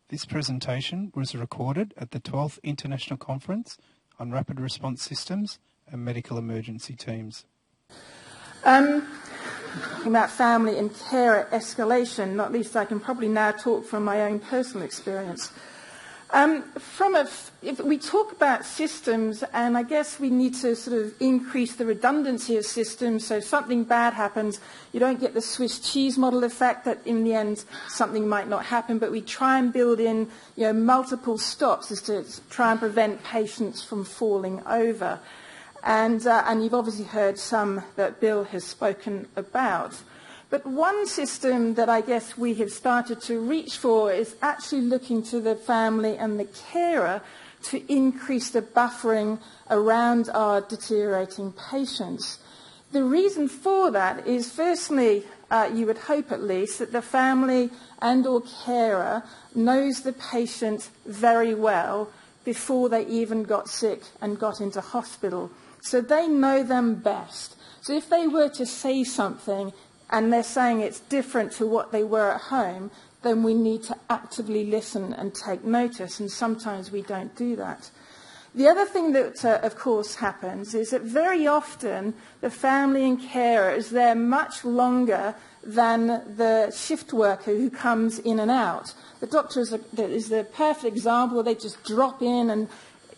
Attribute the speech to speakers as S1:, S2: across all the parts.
S1: This presentation was recorded at the 12th International Conference on Rapid Response Systems and Medical Emergency Teams.
S2: About family and care at escalation, not least I can probably now talk from my own personal experience. If we talk about systems, and I guess we need to sort of increase the redundancy of systems, so if something bad happens, you don't get the Swiss cheese model effect that in the end something might not happen, but we try and build in multiple stops as to try and prevent patients from falling over. And you've obviously heard some that Bill has spoken about. But one system that I guess we have started to reach for is actually looking to the family and the carer to increase the buffering around our deteriorating patients. The reason for that is, firstly, you would hope at least, that the family and or carer knows the patient very well before they even got sick and got into hospital. So they know them best. So if they were to say something and they're saying it's different to what they were at home, then we need to actively listen and take notice, and sometimes we don't do that. The other thing that, of course, happens is that very often the family and carer is there much longer than the shift worker who comes in and out. The doctor is the perfect example. They just drop in, and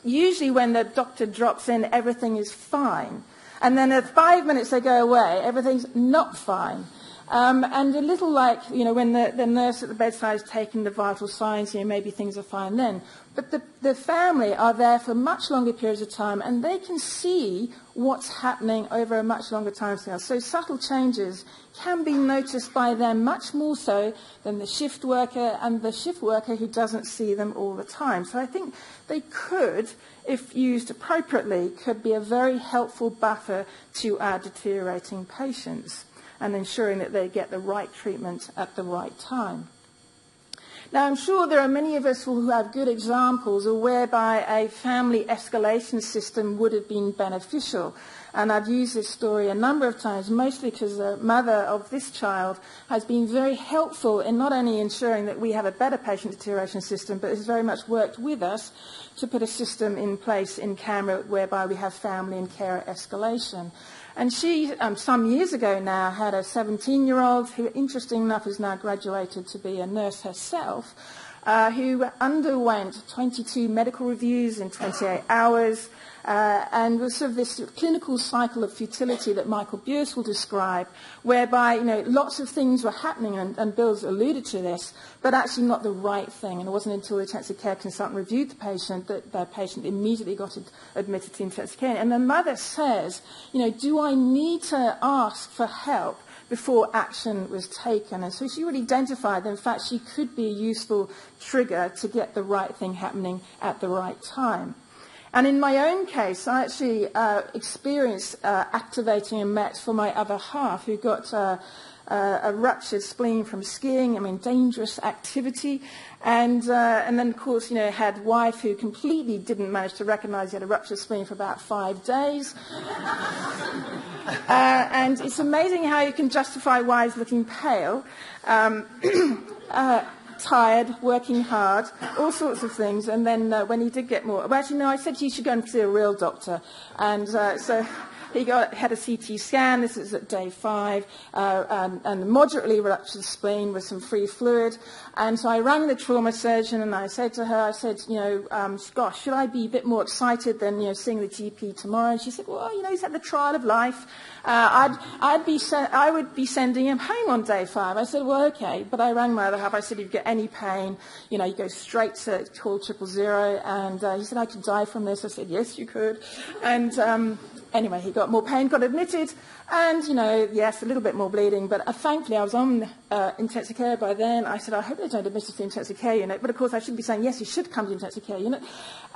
S2: usually when the doctor drops in, everything is fine. And then at 5 minutes they go away, everything's not fine. And a little like, when the nurse at the bedside is taking the vital signs, maybe things are fine then. But the family are there for much longer periods of time, and they can see what's happening over a much longer time scale. So subtle changes can be noticed by them much more so than the shift worker and the shift worker who doesn't see them all the time. So I think they could, if used appropriately, could be a very helpful buffer to our deteriorating patients and ensuring that they get the right treatment at the right time. Now, I'm sure there are many of us who have good examples of whereby a family escalation system would have been beneficial. And I've used this story a number of times, mostly because the mother of this child has been very helpful in not only ensuring that we have a better patient deterioration system, but has very much worked with us to put a system in place in Canberra whereby we have family and care escalation. And she, some years ago now, had a 17-year-old who, interesting enough, has now graduated to be a nurse herself, who underwent 22 medical reviews in 28 hours, and was sort of this clinical cycle of futility that Michael Buers will describe, whereby lots of things were happening, and Bill's alluded to this, but actually not the right thing. And it wasn't until the intensive care consultant reviewed the patient that the patient immediately got admitted to intensive care. And the mother says, do I need to ask for help before action was taken? And so she really identified that, in fact, she could be a useful trigger to get the right thing happening at the right time. And in my own case, I actually experienced activating a MET for my other half, who got a ruptured spleen from skiing, dangerous activity. And then, of course, had wife who completely didn't manage to recognise he had a ruptured spleen for about 5 days. And it's amazing how you can justify why he's looking pale. Tired, working hard, all sorts of things. And then when he did get more... Well, actually, no, I said he should go and see a real doctor. And so he had a CT scan. This is at day 5, and moderately ruptured spleen with some free fluid. And so I rang the trauma surgeon, and I said to her, gosh, should I be a bit more excited than, seeing the GP tomorrow? And she said, well, he's at the trial of life. I would be sending him home on day 5. I said, well, okay. But I rang my other half. I said, if you get any pain, you go straight to call 000. And he said, I could die from this. I said, yes, you could. And anyway, he got more pain, got admitted. And, yes, a little bit more bleeding. But thankfully, I was on intensive care by then. I said, I hope they don't admit us to the intensive care unit. But, of course, I should be saying, yes, you should come to the intensive care unit.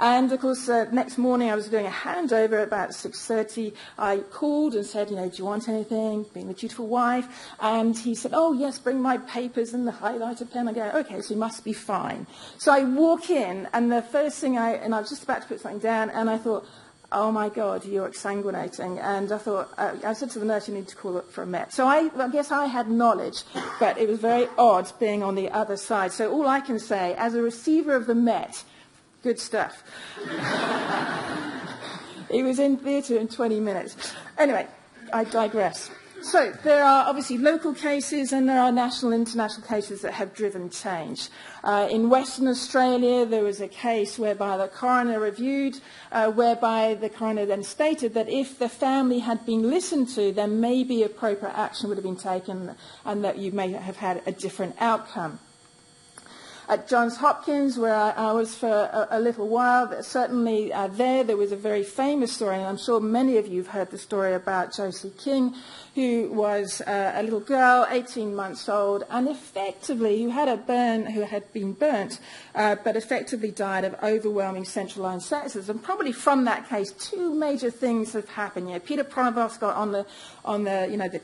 S2: And, of course, next morning I was doing a handover at about 6:30. I called and said, do you want anything? Being the dutiful wife. And he said, oh, yes, bring my papers and the highlighter pen. I go, okay, so you must be fine. So I walk in, and the first thing and I was just about to put something down, and I thought, oh my God, you're exsanguinating. And I thought, I said to the nurse, you need to call it for a Met. So I guess I had knowledge, but it was very odd being on the other side. So all I can say, as a receiver of the Met, good stuff. It was in theatre in 20 minutes. Anyway, I digress. So there are obviously local cases and there are national and international cases that have driven change. In Western Australia, there was a case whereby the coroner reviewed, whereby the coroner then stated that if the family had been listened to, then maybe appropriate action would have been taken and that you may have had a different outcome. At Johns Hopkins, where I was for a little while, certainly there was a very famous story, and I'm sure many of you have heard the story about Josie King, who was a little girl, 18 months old, and effectively who had been burnt, but effectively died of overwhelming central line sepsis. And probably from that case, two major things have happened. You know, Peter Provost got on the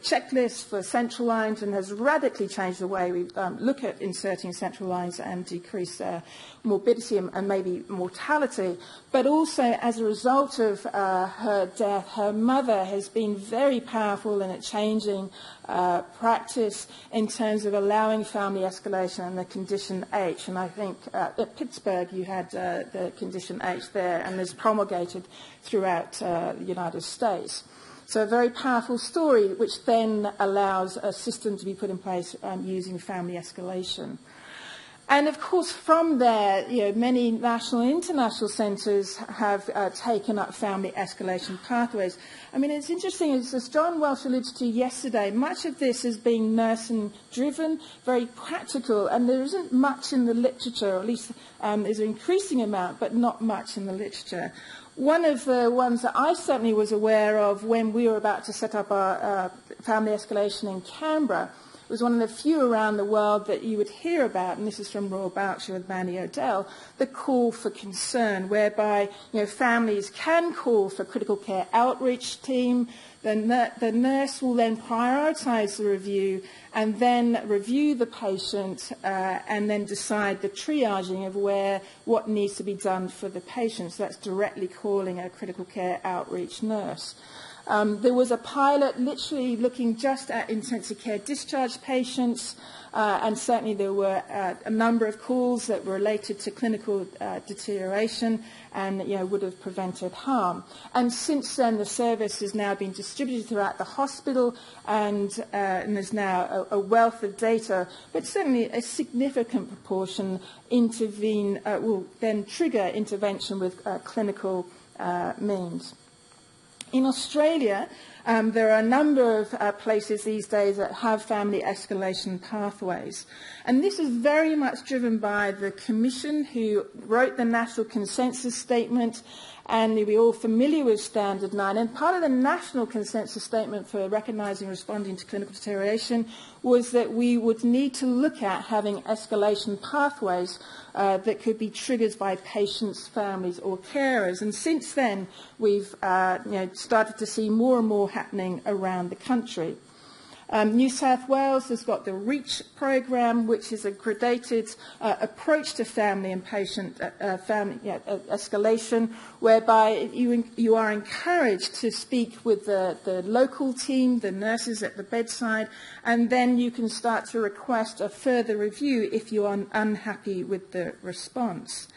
S2: checklist for central lines and has radically changed the way we look at inserting central lines and decrease morbidity and maybe mortality. But also, as a result of her death, her mother has been very powerful in changing practice in terms of allowing family escalation and the condition H. And I think at Pittsburgh you had the condition H there, and is promulgated throughout the United States. So a very powerful story, which then allows a system to be put in place using family escalation. And of course, from there, you know, many national and international centres have taken up family escalation pathways. I mean, it's interesting, as John Welsh alluded to yesterday, much of this is being nursing-driven, very practical, and there isn't much in the literature, or at least there's an increasing amount, but not much in the literature. One of the ones that I certainly was aware of when we were about to set up our family escalation in Canberra was one of the few around the world that you would hear about, and this is from Royal Berkshire with Manny O'Dell, the call for concern, whereby families can call for critical care outreach team. The nurse will then prioritise the review and then review the patient and then decide the triaging of what needs to be done for the patient. So that's directly calling a critical care outreach nurse. There was a pilot literally looking just at intensive care discharge patients, and certainly there were a number of calls that were related to clinical deterioration and would have prevented harm. And since then, the service has now been distributed throughout the hospital, and there's now a wealth of data, but certainly a significant proportion will then trigger intervention with clinical means. In Australia, there are a number of places these days that have family escalation pathways. And this is very much driven by the Commission, who wrote the National Consensus Statement, and we're all familiar with Standard 9. And part of the National Consensus Statement for recognising and responding to clinical deterioration was that we would need to look at having escalation pathways that could be triggered by patients, families or carers. And since then, we've started to see more and more happening around the country. New South Wales has got the REACH program, which is a gradated approach to family and patient escalation, whereby you are encouraged to speak with the local team, the nurses at the bedside, and then you can start to request a further review if you are unhappy with the response.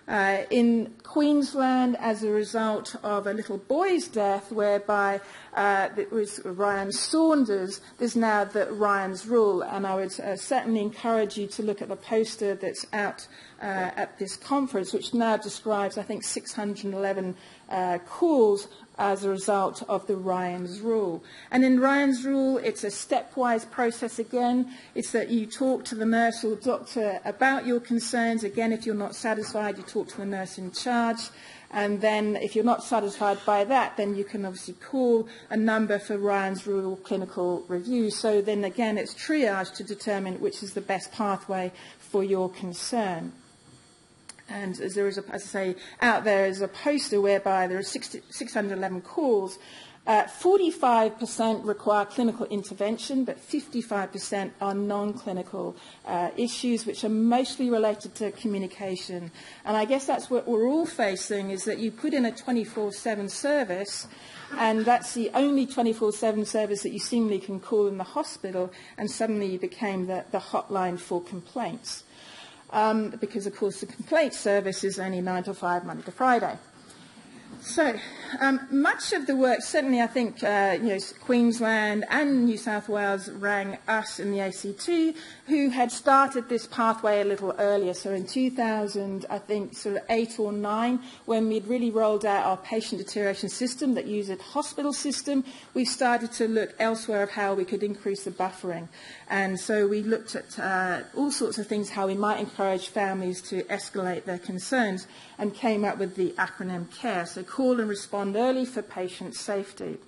S2: In Queensland, as a result of a little boy's death, whereby it was Ryan Saunders, there's now the Ryan's Rule, and I would certainly encourage you to look at the poster that's out at this conference, which now describes, I think, 611 calls as a result of the Ryan's Rule. And in Ryan's Rule, it's a stepwise process again. It's that you talk to the nurse or doctor about your concerns. Again, if you're not satisfied, you talk to the nurse in charge. And then if you're not satisfied by that, then you can obviously call a number for Ryan's Rule clinical review. So then again, it's triage to determine which is the best pathway for your concern. And as there is, as I say, out there is a poster whereby there are 611 calls, 45% require clinical intervention, but 55% are non-clinical issues, which are mostly related to communication. And I guess that's what we're all facing, is that you put in a 24/7 service, and that's the only 24/7 service that you seemingly can call in the hospital, and suddenly you became the hotline for complaints. Because, of course, the complaint service is only 9 to 5, Monday to Friday. So much of the work, certainly I think Queensland and New South Wales rang us in the ACT, who had started this pathway a little earlier. So in 2000, I think sort of 8 or 9, when we'd really rolled out our patient deterioration system that used a hospital system, we started to look elsewhere of how we could increase the buffering. And so we looked at all sorts of things, how we might encourage families to escalate their concerns, and came up with the acronym CARE, so call and respond early for patient safety.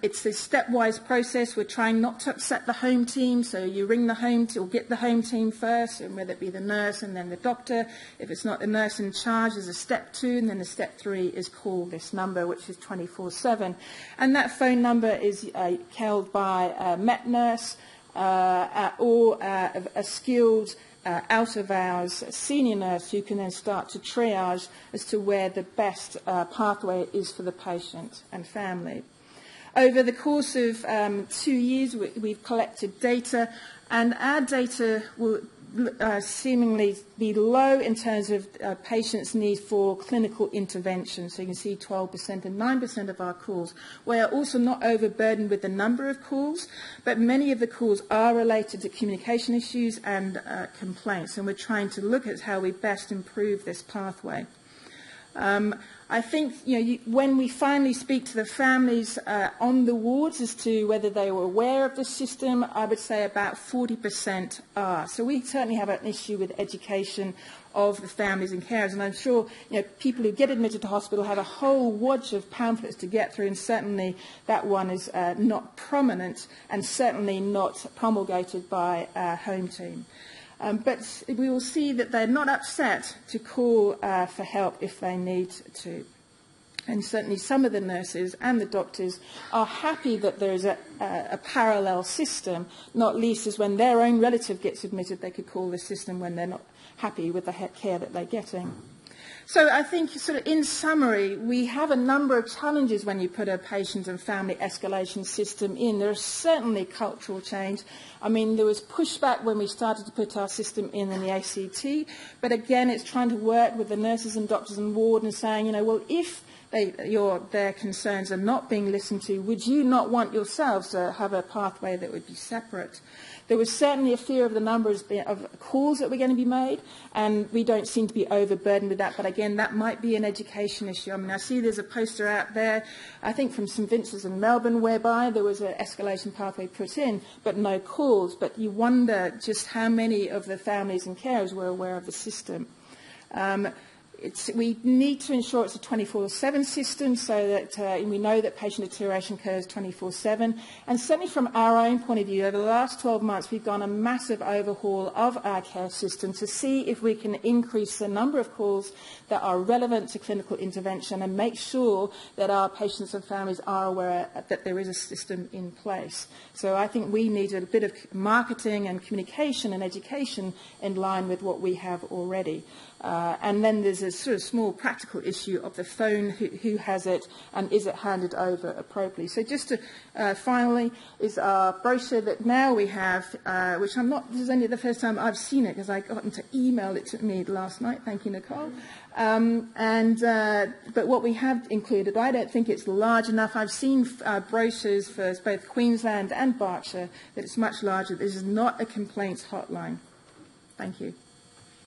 S2: It's a stepwise process. We're trying not to upset the home team, so you ring the home or get the home team first, and whether it be the nurse and then the doctor. If it's not the nurse in charge, there's a step 2, and then the step 3 is call this number, which is 24/7. And that phone number is held by a MET nurse or a skilled out-of-hours senior nurse who can then start to triage as to where the best pathway is for the patient and family. Over the course of 2 years, we've collected data, and our data will seemingly be low in terms of patients' need for clinical intervention. So you can see 12% and 9% of our calls. We are also not overburdened with the number of calls, but many of the calls are related to communication issues and complaints, and we're trying to look at how we best improve this pathway. I think when we finally speak to the families on the wards as to whether they were aware of the system, I would say about 40% are. So we certainly have an issue with education of the families and carers, and I'm sure people who get admitted to hospital have a whole wodge of pamphlets to get through, and certainly that one is not prominent and certainly not promulgated by our home team. But we will see that they're not upset to call for help if they need to. And certainly some of the nurses and the doctors are happy that there is a parallel system, not least as when their own relative gets admitted, they could call the system when they're not happy with the care that they're getting. So I think, sort of in summary, we have a number of challenges when you put a patient and family escalation system in. There is certainly cultural change. I mean, there was pushback when we started to put our system in the ACT, but again, it's trying to work with the nurses and doctors and ward and saying, well, if their concerns are not being listened to, would you not want yourselves to have a pathway that would be separate? There was certainly a fear of the numbers of calls that were going to be made, and we don't seem to be overburdened with that. But again, that might be an education issue. I mean, I see there's a poster out there, I think from St Vincent's in Melbourne, whereby there was an escalation pathway put in, but no calls. But you wonder just how many of the families and carers were aware of the system. We need to ensure it's a 24/7 system so that we know that patient deterioration occurs 24/7. And certainly from our own point of view, over the last 12 months, we've done a massive overhaul of our care system to see if we can increase the number of calls that are relevant to clinical intervention and make sure that our patients and families are aware that there is a system in place. So I think we need a bit of marketing and communication and education in line with what we have already. And then there's a sort of small practical issue of the phone, who has it, and is it handed over appropriately. So just to, finally, is our brochure that now we have, which this is only the first time I've seen it because I got them to email it to me last night. Thank you, Nicole. But what we have included, I don't think it's large enough. I've seen brochures for both Queensland and Berkshire that it's much larger. This is not a complaints hotline. Thank you.